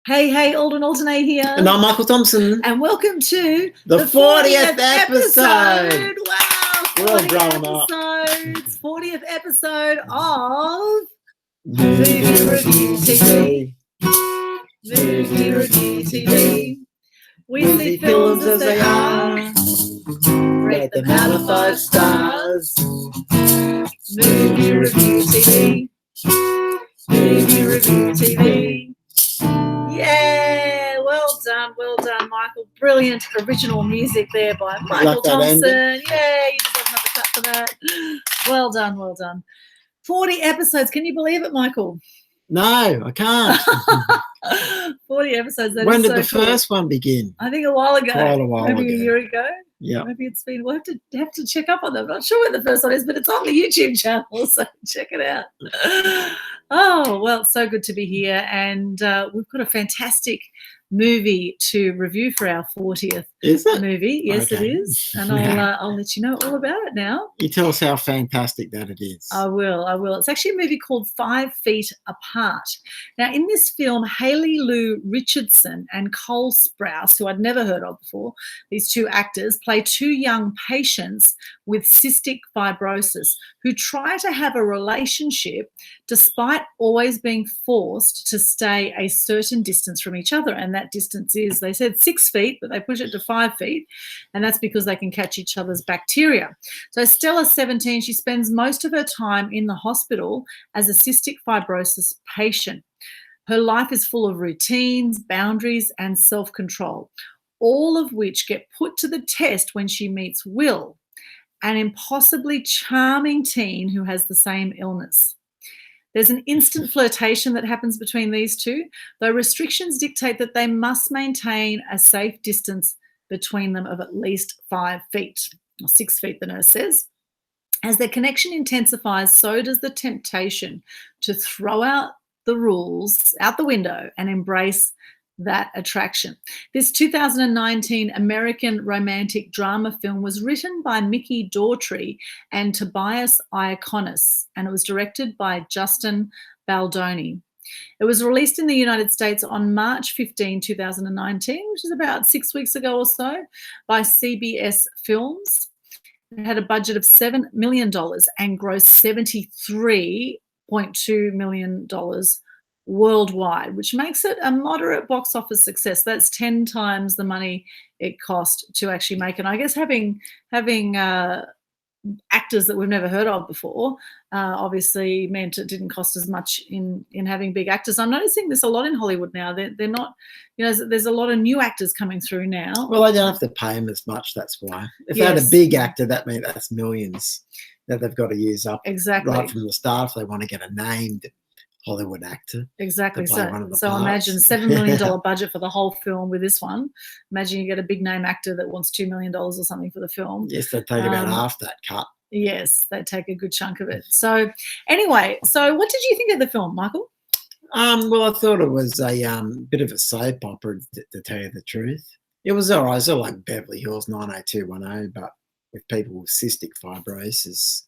Hey, Aldwyn Altuney here. And I'm Michael Thompson. And welcome to the 40th episode. Wow, We're all growing up. 40th episode of Movie Review TV. Movie Review TV. We see films as they are. Rate them out of 5 stars. Movie Review TV. Movie Review TV. Yeah, well done, Michael. Brilliant original music there by Michael Thompson. Yeah, you deserve another clap for that. Well done. 40 episodes. Can you believe it, Michael? No, I can't. 40 episodes. When did the first one begin? I think a while ago. Quite a while ago. Maybe a year ago. Yeah. Maybe it's been. We'll have to check up on them. I'm not sure when the first one is, but it's on the YouTube channel, so check it out. Oh, well, it's so good to be here, and we've got a fantastic movie to review for our 40th movie. Yes, okay. It is, and I'll let you know all about it now. You tell us how fantastic that it is. I will. It's actually a movie called 5 Feet Apart. Now, in this film, Haley Lou Richardson and Cole Sprouse, who I'd never heard of before, these two actors, play two young patients with cystic fibrosis who try to have a relationship despite always being forced to stay a certain distance from each other. And that distance is, they said 6 feet, but they push it to 5 feet. And that's because they can catch each other's bacteria. So Stella, 17, she spends most of her time in the hospital as a cystic fibrosis patient. Her life is full of routines, boundaries, and self-control, all of which get put to the test when she meets Will, an impossibly charming teen who has the same illness. There's an instant flirtation that happens between these two, though restrictions dictate that they must maintain a safe distance between them of at least 5 feet, or 6 feet, the nurse says. As their connection intensifies, so does the temptation to throw out the rules out the window and embrace that attraction. This 2019 American romantic drama film was written by Mikki, Daughtry and Tobias Iaconis, and it was directed by Justin Baldoni. It was released in the United States on March 15, 2019, which is about 6 weeks ago or so, by CBS Films. It had a budget of $7 million and grossed $73.2 million worldwide, which makes it a moderate box office success. That's 10 times the money it cost to actually make it. And I guess having actors that we've never heard of before obviously meant it didn't cost as much in having big actors. I'm noticing this a lot in Hollywood now. They're not, there's a lot of new actors coming through now. Well, they don't have to pay them as much, that's why. If they had a big actor, that means that's millions that they've got to use up right from the start if they want to get a named Hollywood actor. Exactly. So imagine $7 million budget for the whole film with this one. Imagine you get a big name actor that wants $2 million or something for the film. Yes, they take about half that cut. Yes, they take a good chunk of it. So anyway, what did you think of the film, Michael? Well, I thought it was a bit of a soap opera, to tell you the truth. It was all right. It's all like Beverly Hills 90210, but with people with cystic fibrosis.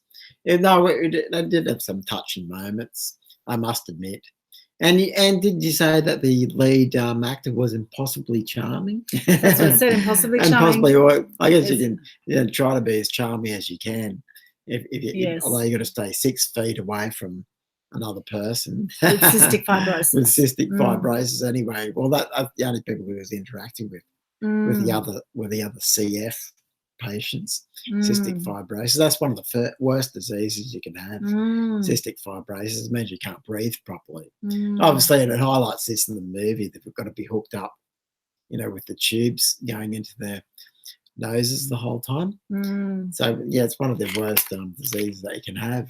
They did have some touching moments, I must admit. And did you say that the lead actor was impossibly charming? That's what I said, impossibly charming. And possibly, I guess you can try to be as charming as you can. Although you've got to stay 6 feet away from another person. With cystic fibrosis. With cystic fibrosis anyway. Well, that's the only people he was interacting with the other CF patients, cystic fibrosis. That's one of the worst diseases you can have. Cystic fibrosis. It means you can't breathe properly. Obviously, and it highlights this in the movie that we've got to be hooked up, with the tubes going into their noses the whole time. So, yeah, it's one of the worst diseases that you can have.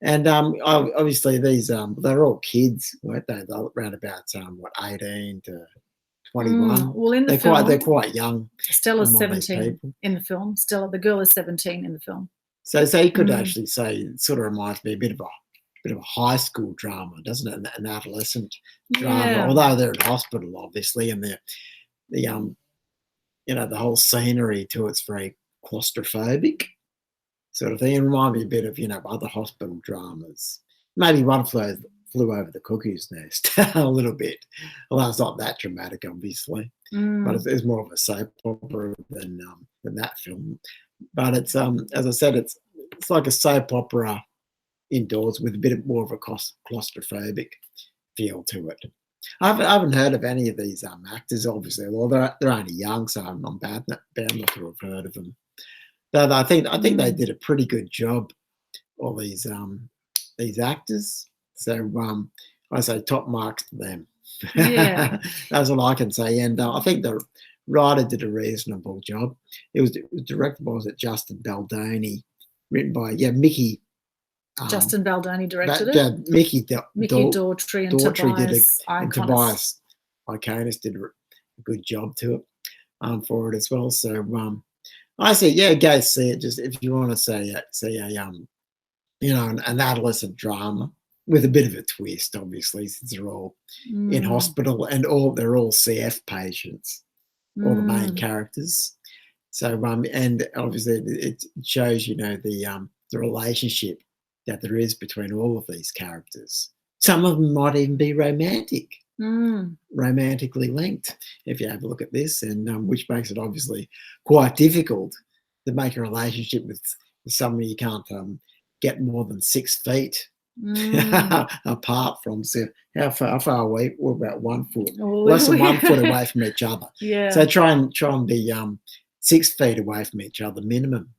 And obviously, these they're all kids, weren't they? They're around about 18 to 21. Well, in the film, they're quite young. Stella's 17 in the film. Stella, the girl, is 17 in the film. So you could actually say it sort of reminds me a bit of a high school drama, doesn't it? An adolescent drama. Although they're in hospital, obviously, and the whole scenery to it's very claustrophobic sort of thing. It reminds me a bit of other hospital dramas. Maybe One Flew flew over the cuckoo's nest a little bit. Although it's not that dramatic, obviously, but it's more of a soap opera than that film. But it's as I said, it's like a soap opera indoors with a bit more of a claustrophobic feel to it. I haven't heard of any of these actors, obviously. Well, they're only young, so I'm bound not to have heard of them. But I think they did a pretty good job, all these actors. So I say top marks to them. Yeah. That's all I can say. And I think the writer did a reasonable job. It was directed by Justin Baldoni, written by Mikki. Justin Baldoni directed it. Mikki Daughtry and Tobias. And Tobias Iaconis did a good job to it for it as well. So I say, go see it. Just if you want to see an adolescent drama with a bit of a twist, obviously, since they're all in hospital and they're all CF patients, all the main characters. So and obviously it shows the relationship that there is between all of these characters. Some of them might even be romantically linked, if you have a look at this, and which makes it obviously quite difficult to make a relationship with someone you can't get more than 6 feet apart from. So how far away? We're about 1 foot, less than 1 foot away from each other. Yeah. So try and be 6 feet away from each other minimum.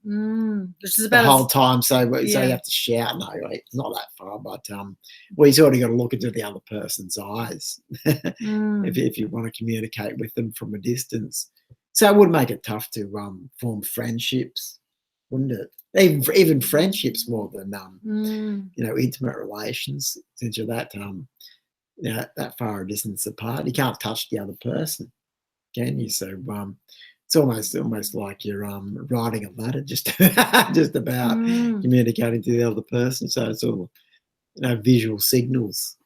Which is about the whole time. So you have to shout. No, it's not that far, but you sort of got to look into the other person's eyes if you want to communicate with them from a distance. So it would make it tough to form friendships, wouldn't it? Even friendships more than intimate relations, since you're that that far a distance apart. You can't touch the other person, can you? So it's almost like you're writing a letter, just about communicating to the other person. So it's all visual signals.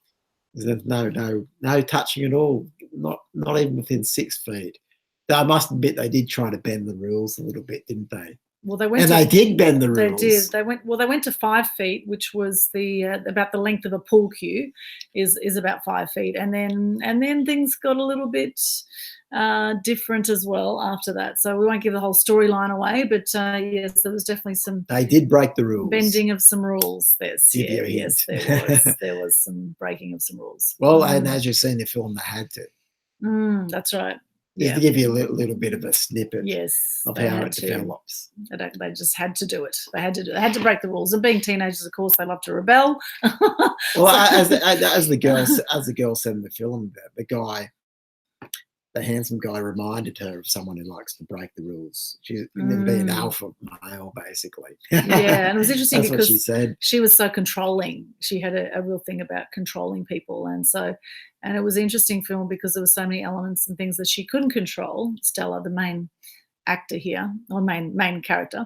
There's no touching at all, not even within 6 feet. Though I must admit they did try to bend the rules a little bit, didn't they? Well, they did bend the rules. They did. They went to 5 feet, which was about the length of a pool cue, is about 5 feet, and then things got a little bit different as well after that. So we won't give the whole storyline away, but yes, there was definitely some. They did break the rules. Bending of some rules. Yes, there was some breaking of some rules. Well, and as you've seen in the film, they had to. That's right. Just to give you a little bit of a snippet of how it develops. They just had to do it. They had to break the rules. And being teenagers, of course, they love to rebel. Well, as the girl said in the film, the handsome guy reminded her of someone who likes to break the rules. She's being alpha male, basically. Yeah, and it was interesting because what she said. She was so controlling. She had a real thing about controlling people, and it was an interesting film because there were so many elements and things that she couldn't control. Stella, the main actor here, or main character,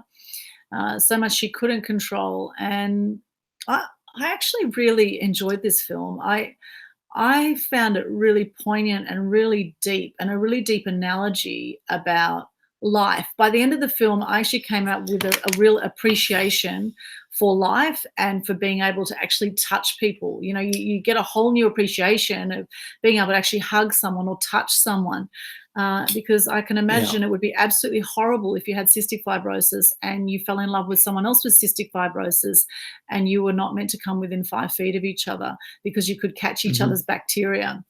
so much she couldn't control, and I actually really enjoyed this film. I found it really poignant and really deep, and a really deep analogy about life. By the end of the film, I actually came out with a real appreciation for life and for being able to actually touch people. You get a whole new appreciation of being able to actually hug someone or touch someone, because I can imagine it would be absolutely horrible if you had cystic fibrosis and you fell in love with someone else with cystic fibrosis and you were not meant to come within 5 feet of each other because you could catch each other's bacteria.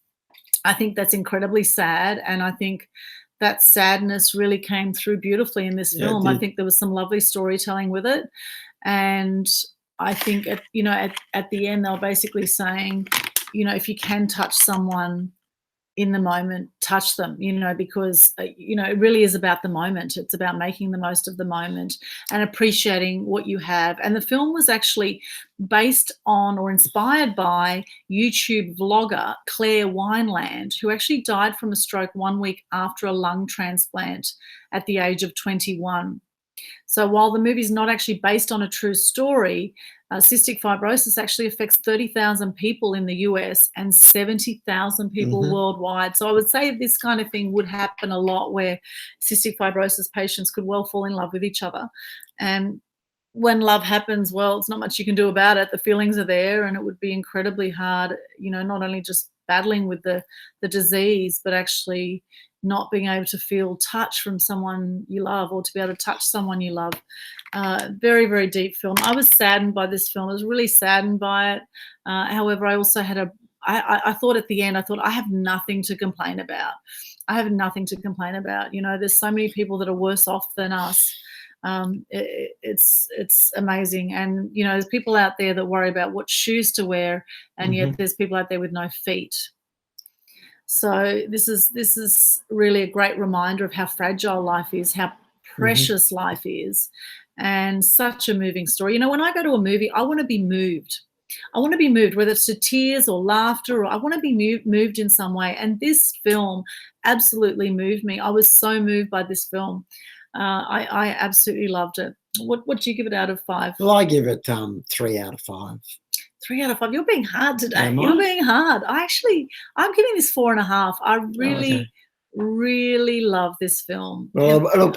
I think that's incredibly sad, and I think that sadness really came through beautifully in this film. I think there was some lovely storytelling with it, and I think at the end they were basically saying, if you can touch someone in the moment, touch them, because it really is about the moment. It's about making the most of the moment and appreciating what you have. And the film was actually based on or inspired by YouTube vlogger Claire Wineland, who actually died from a stroke 1 week after a lung transplant at the age of 21. So while the movie is not actually based on a true story, cystic fibrosis actually affects 30,000 people in the US and 70,000 people worldwide. So I would say this kind of thing would happen a lot, where cystic fibrosis patients could well fall in love with each other. And when love happens, well, it's not much you can do about it. The feelings are there, and it would be incredibly hard, not only just battling with the disease, but actually not being able to feel touch from someone you love, or to be able to touch someone you love. Very, very deep film. I was saddened by this film. I was really saddened by it. However, I also had I thought at the end, I have nothing to complain about. I have nothing to complain about. There's so many people that are worse off than us. It's amazing. And there's people out there that worry about what shoes to wear, and yet there's people out there with no feet. So this is really a great reminder of how fragile life is, how precious life is, and such a moving story. When I go to a movie, I want to be moved. I want to be moved, whether it's to tears or laughter, or I want to be moved in some way. And this film absolutely moved me. I was so moved by this film. I absolutely loved it. What do you give it out of 5? Well, I give it 3 out of 5. 3 out of 5. You're being hard today. You're being hard. I'm giving this 4.5. I really, really love this film. Well, it'll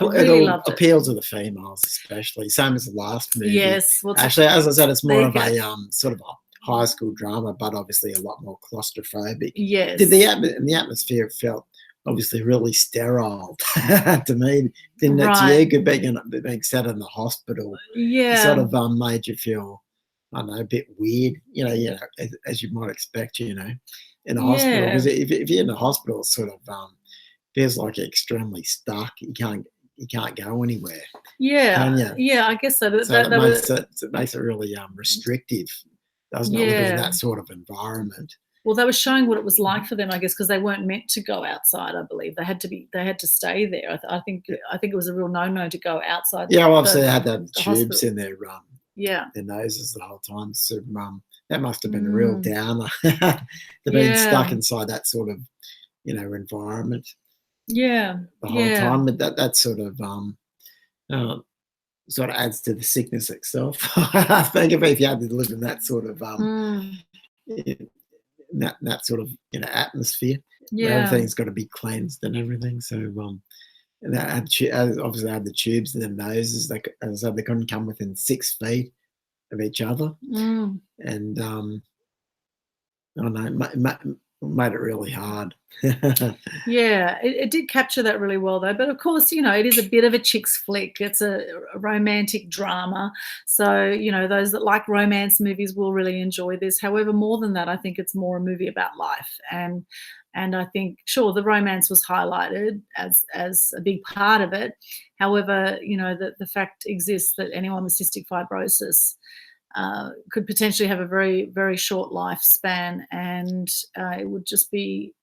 appeal to the females, especially. Same as the last movie. Yes. Well, actually, as I said, it's more of a sort of a high school drama, but obviously a lot more claustrophobic. Yes. The atmosphere felt obviously really sterile to me. Didn't it to you? Being set in the hospital, sort of made you feel, I don't know, a bit weird. As you might expect. In a hospital, because if you're in a hospital, it sort of feels like you're extremely stuck. You can't go anywhere. Yeah, yeah, I guess so. It makes it really restrictive, doesn't it? Living in that sort of environment. Well, they were showing what it was like for them, I guess, because they weren't meant to go outside. I believe they had to stay there. I think it was a real no to go outside. Yeah, well, obviously they had the tubes hospital. in their their noses the whole time. So that must have been a real downer. They've been stuck inside that sort of environment. Yeah, the whole time. But that sort of adds to the sickness itself. I think if you had to live in that sort of that sort of atmosphere, where everything's got to be cleansed and everything. So and that obviously had the tubes in their noses. As I said, they couldn't come within 6 feet of each other, and I don't know, made it really hard. Yeah, it did capture that really well, though. But of course, it is a bit of a chick's flick. It's a romantic drama. So, those that like romance movies will really enjoy this. However, more than that, I think it's more a movie about life. And I think, sure, the romance was highlighted as a big part of it. However, the fact exists that anyone with cystic fibrosis could potentially have a very, very short lifespan, and it would just be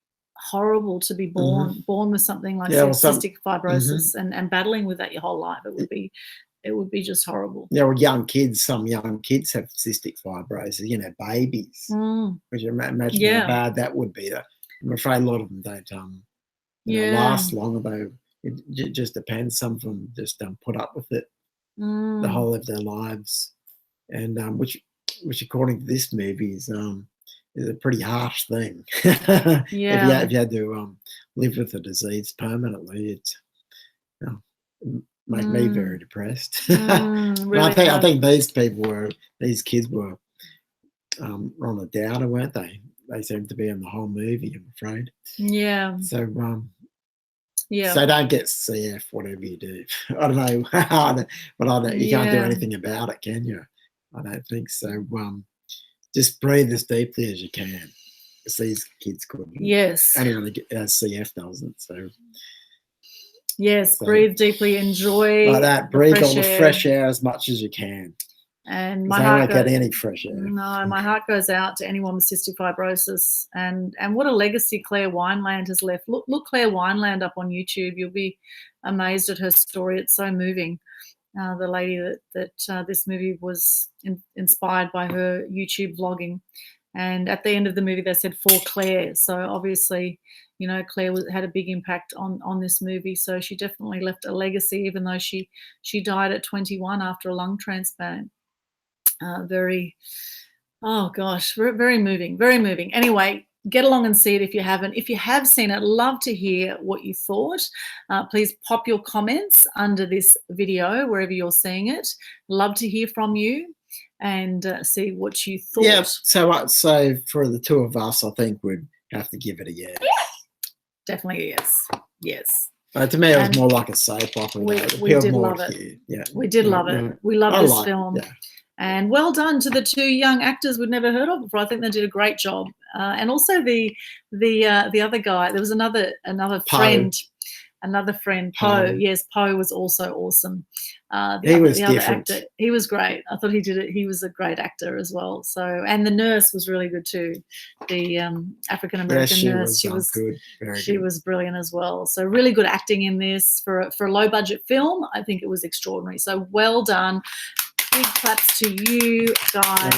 horrible to be born with something like cystic fibrosis and battling with that your whole life. It would be just horrible. Yeah, well, some young kids have cystic fibrosis, babies. Which imagine how bad that would be. I'm afraid a lot of them don't last long, although it just depends. Some of them just put up with it the whole of their lives. And which according to this movie is a pretty harsh thing. If you had to live with the disease permanently, it's make me very depressed. Really I think these kids were on a downer, weren't they? They seem to be in the whole movie, I'm afraid. Yeah. So so don't get CF, whatever you do. I don't know, but you can't do anything about it, can you? I don't think so. Just breathe as deeply as you can. As these kids couldn't. Yes. Anyone that has CF doesn't. So. Yes, breathe deeply, enjoy. Like that, breathe all the fresh air as much as you can. And my heart won't get any fresh air. No, my heart goes out to anyone with cystic fibrosis, and what a legacy Claire Wineland has left. Look Claire Wineland up on YouTube. You'll be amazed at her story. It's so moving. The lady that this movie was inspired by her YouTube vlogging, and at the end of the movie they said for Claire. So obviously, Claire had a big impact on this movie. So she definitely left a legacy, even though she died at 21 after a lung transplant. Very moving, very moving. Anyway, get along and see it if you haven't. If you have seen it, love to hear what you thought. Please pop your comments under this video, wherever you're seeing it. Love to hear from you and see what you thought. Yeah, so for the two of us, I think we'd have to give it a yes. Definitely a yes. Yes. To me, it was more like a soap opera. We did love it. Yeah. We did love it. We love this film. Yeah. And well done to the two young actors we'd never heard of before. I think they did a great job. And also the other guy. There was another friend. Another friend, Poe. Yes, Poe was also awesome. The other actor, he was great. I thought he did it. He was a great actor as well. So, and the nurse was really good too. The African American nurse, she was brilliant as well. So, really good acting in this for a low budget film. I think it was extraordinary. So, well done. Big claps to you guys.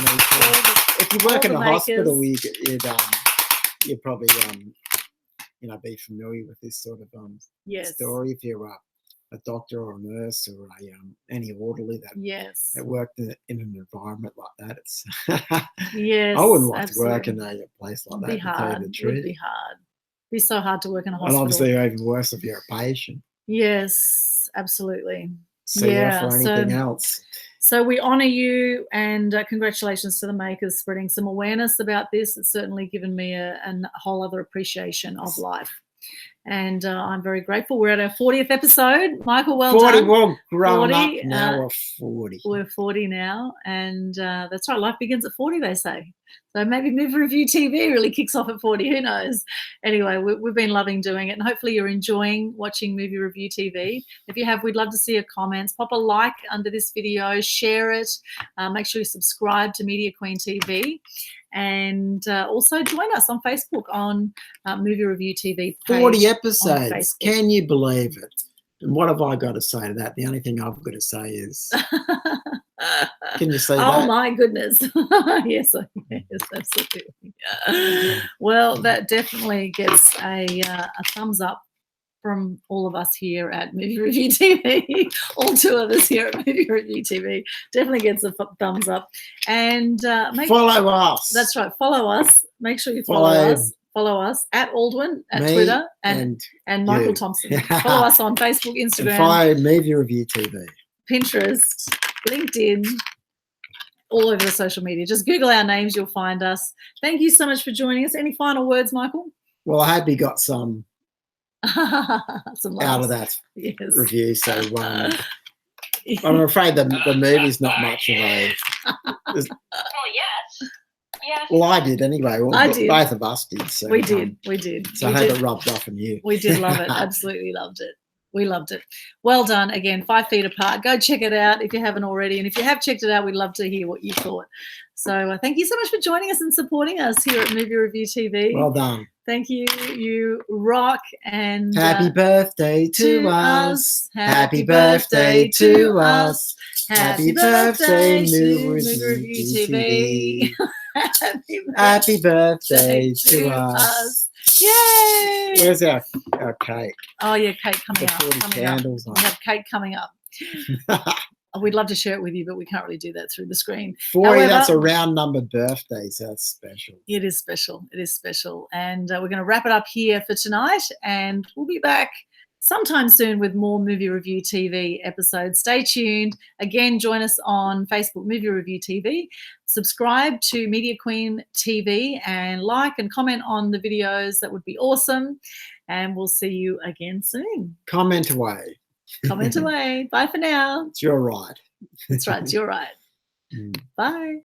If you work in a hospital, you'd probably be familiar with this sort of story. If you're a doctor or a nurse or any orderly that worked in an environment like that, it's I wouldn't like to work in a place like that. It'd be hard. It'd be hard. It'd be so hard to work in a hospital. And obviously, even worse if you're a patient. Yes, absolutely. So for anything else. So we honour you, and congratulations to the makers spreading some awareness about this. It's certainly given me a whole other appreciation of life. And I'm very grateful. We're at our 40th episode. Michael, well 40, done. well, grown up now, we're 40. We're 40 now, and that's right. Life begins at 40, they say. So maybe Movie Review TV really kicks off at 40. Who knows? Anyway, we've been loving doing it, and hopefully you're enjoying watching Movie Review TV. If you have, we'd love to see your comments. Pop a like under this video, share it. Make sure you subscribe to Media Queen TV. And also join us on Facebook on Movie Review TV page. 40 episodes. Can you believe it? And what have I got to say to that? The only thing I've got to say is, can you say that? Oh, my goodness. Yes, absolutely. Well, that definitely gets a thumbs up from all of us here at Movie Review TV. All two of us here at Movie Review TV definitely gets a thumbs up. And follow us. That's right. Follow us. Make sure you follow us. Follow us at Aldwyn at Twitter and Michael Thompson. Follow us on Facebook, Instagram. And follow Movie Review TV. Pinterest, LinkedIn, all over the social media. Just Google our names, you'll find us. Thank you so much for joining us. Any final words, Michael? Well, I hope you got some out of that review. So I'm afraid the movie's not much of a... Well, yes. Yeah. Well, I did anyway. Well, I did. Both of us did. So we did. So I hope it rubbed off on you. We did love it. Absolutely loved it. We loved it. Well done. Again, 5 feet apart. Go check it out if you haven't already. And if you have checked it out, we'd love to hear what you thought. So thank you so much for joining us and supporting us here at Movie Review TV. Well done. Thank you. You rock. And happy birthday to us. Happy birthday to us. Happy birthday, Movie Review TV. Happy birthday to us. Yay! Where's our cake? Oh, yeah, cake coming up. 40 candles on. We have cake coming up. We'd love to share it with you, but we can't really do that through the screen. 40, however, that's a round number birthday, so that's special. It is special. It is special. And we're going to wrap it up here for tonight, and we'll be back sometime soon with more Movie Review TV episodes. Stay tuned. Again, join us on Facebook, Movie Review TV. Subscribe to Media Queen TV and like and comment on the videos. That would be awesome. And we'll see you again soon. Comment away. Comment away. Bye for now. It's your right. That's right. It's your right. Bye.